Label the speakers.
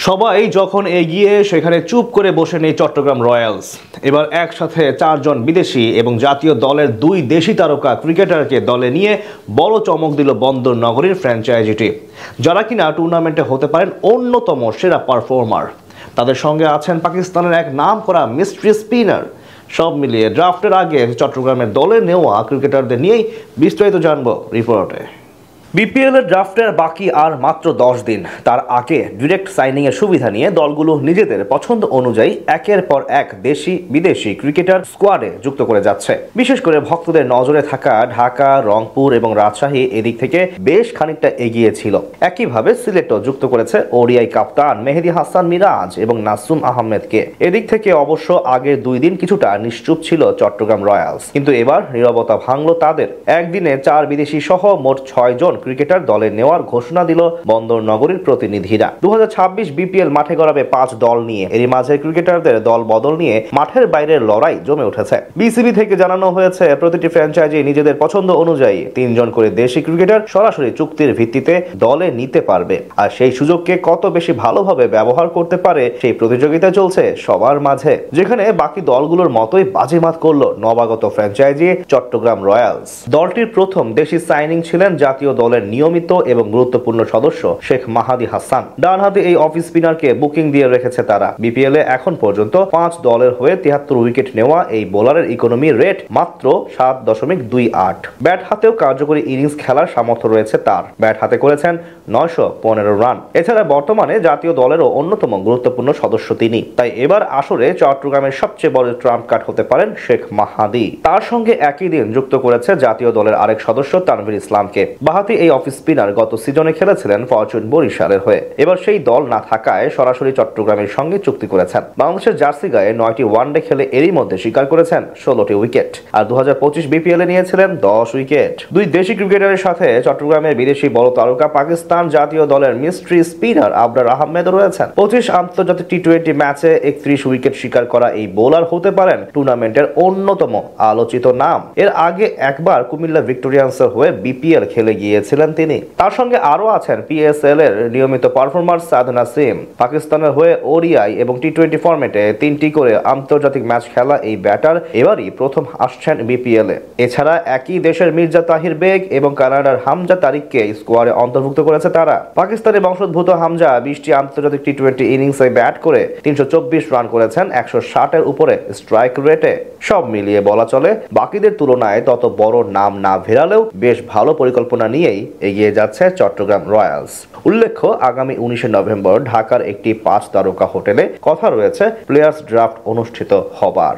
Speaker 1: সবাই যখন এগিয়ে সেখানে চুপ করে বসে নেই চট্টগ্রাম রয়্যালস। এবার একসাথে 4 জন বিদেশি এবং জাতীয় দলের 2 দেশি তারকা ক্রিকেটারকে দলে নিয়ে বড় চমক দিল বন্দর নগরীর ফ্র্যাঞ্চাইজিটি, যারা কিনা টুর্নামেন্টে হতে পারেন অন্যতম সেরা পারফর্মার। তাদের সঙ্গে আছেন পাকিস্তানের এক নামকরা মিস্ট্রি স্পিনার। সব মিলিয়ে ড্রাফটের আগে চট্টগ্রামের দলে নেওয়া ক্রিকেটারদের নিয়েই বিস্তারিত জানবো রিপোর্টে। বিপিএল এর ড্রাফটের বাকি আর মাত্র 10 দিন। তার আগে ডিরেক্ট সাইনিং এর সুবিধা নিয়ে দলগুলো নিজেদের পছন্দ অনুযায়ী একের পর এক দেশি বিদেশি ক্রিকেটার স্কোয়াডে যুক্ত করে যাচ্ছে। বিশেষ করে ভক্তদের নজরে থাকা ঢাকা, রংপুর এবং রাজশাহী এদিক থেকে বেশ খানিকটা এগিয়ে ছিল। একইভাবে সিলেটও যুক্ত করেছে ওডিআই কাপ্তান মেহেদী হাসান মিরাজ এবং নাসুম আহমেদকে। এদিক থেকে অবশ্য আগের 2 দিন কিছুটা নিশ্চুপ ছিল চট্টগ্রাম রয়্যালস, কিন্তু এবার নীরবতা ভাঙল তাদের। একদিনে 4 বিদেশি সহ মোট 6 জন ক্রিকেটার দলে নেওয়ার ঘোষণা দিল বন্দর নগরীর প্রতিনিধিরা। 2026 বিপিএল মাঠে গড়াবে 5 দল নিয়ে। এরই মাঝে ক্রিকেটারদের দল বদল নিয়ে মাঠের বাইরের লড়াই জমে উঠেছে। বিসিবি থেকে জানানো হয়েছে প্রতিটি ফ্র্যাঞ্চাইজি নিজেদের পছন্দ অনুযায়ী 3 জন করে দেশি ক্রিকেটার সরাসরি চুক্তির ভিত্তিতে দলে নিতে পারবে। আর সেই সুযোগকে কত বেশি ভালোভাবে ব্যবহার করতে পারে সেই প্রতিযোগিতা চলছে সবার মাঝে, যেখানে বাকি দলগুলোর মতোই বাজিমাত করলো নবাগত ফ্র্যাঞ্চাইজি চট্টগ্রাম রয়্যালস। দলটির প্রথম দেশি সাইনিং ছিলেন জাতীয় দলের নিয়মিত এবং গুরুত্বপূর্ণ সদস্য শেখ মাহাদি হাসান। ডানহাতি এই অফ স্পিনারকে বুকিং দিয়ে রেখেছে তারা। বিপিএল এ এখন পর্যন্ত 5 দলের হয়ে 73 উইকেট নেওয়া এই বোলারের ইকোনমি রেট মাত্র 7.28। ব্যাট হাতেও কার্যকরী ইনিংস খেলার সামর্থ্য রয়েছে তার। ব্যাট হাতে করেছেন 915 রান। এছাড়া বর্তমানে জাতীয় দলেরও অন্যতম গুরুত্বপূর্ণ সদস্য তিনি। তাই এবার আসরে চট্টগ্রামের সবচেয়ে বড় ট্রাম্প কার্ড হতে পারেন শেখ মাহাদি। তার সঙ্গে একই দিন যুক্ত করেছে জাতীয় দলের আরেক সদস্য তানভীর ইসলামকে। বাহাতি এই অফ স্পিনার গত সিজনে খেলেছিলেন ফরচুন বরিশালের হয়ে। এবার সেই দল না থাকায় সরাসরি চট্টগ্রামের সঙ্গে চুক্তি করেছেন। বাংলাদেশের জার্সি গায়ে 9টি ওয়ানডে খেলে এরই মধ্যে শিকার করেছেন 16টি উইকেট। আর 2025 বিপিএল এ নিয়েছিলেন 10 উইকেট। 2 দেশি ক্রিকেটারের সাথে চট্টগ্রামের বিদেশি বড় তারকা পাকিস্তান জাতীয় দলের মিস্ট্রি স্পিনার আবরার আহমেদ রয়েছেন। 25 আন্তর্জাতিক টি20 ম্যাচে 31 উইকেট শিকার করা এই বোলার হতে পারেন টুর্নামেন্টের অন্যতম আলোচিত নাম। এর আগে একবার কুমিল্লা ভিক্টোরিয়ান্সের হয়ে বিপিএল খেলে গিয়েছিলেন তিনি। তার সঙ্গে আরো আছেন পিএসএল এর নিয়মিত পারফর্মার সাদ নাসিম। পাকিস্তানের হয়ে ওডিআই এবং টি20 ফরম্যাটে 3টি করে আন্তর্জাতিক ম্যাচ খেলা এই ব্যাটার এবারই প্রথম আসছেন বিপিএল এ। এছাড়া একই দেশের মির্জা তাহির বেগ এবং কানাডার হামজা তারিককে স্কোয়াডে অন্তর্ভুক্ত করেছে তারা। পাকিস্তানি বংশোদ্ভূত হামজা 20টি আন্তর্জাতিক টি20 ইনিংসে ব্যাট করে 324 রান করেছেন 160 এর উপরে স্ট্রাইক রেটে। সব মিলিয়ে বলা চলে বাকিদের তুলনায় তত বড় নাম না ভেরালেও বেশ ভালো পরিকল্পনা নিয়েই এগিয়ে যাচ্ছে চট্টগ্রাম রয়্যালস। উল্লেখ্য, আগামী 19 নভেম্বর ঢাকার একটি 5 তারকা হোটেলে কথা রয়েছে প্লেয়ার্স ড্রাফট অনুষ্ঠিত হবার।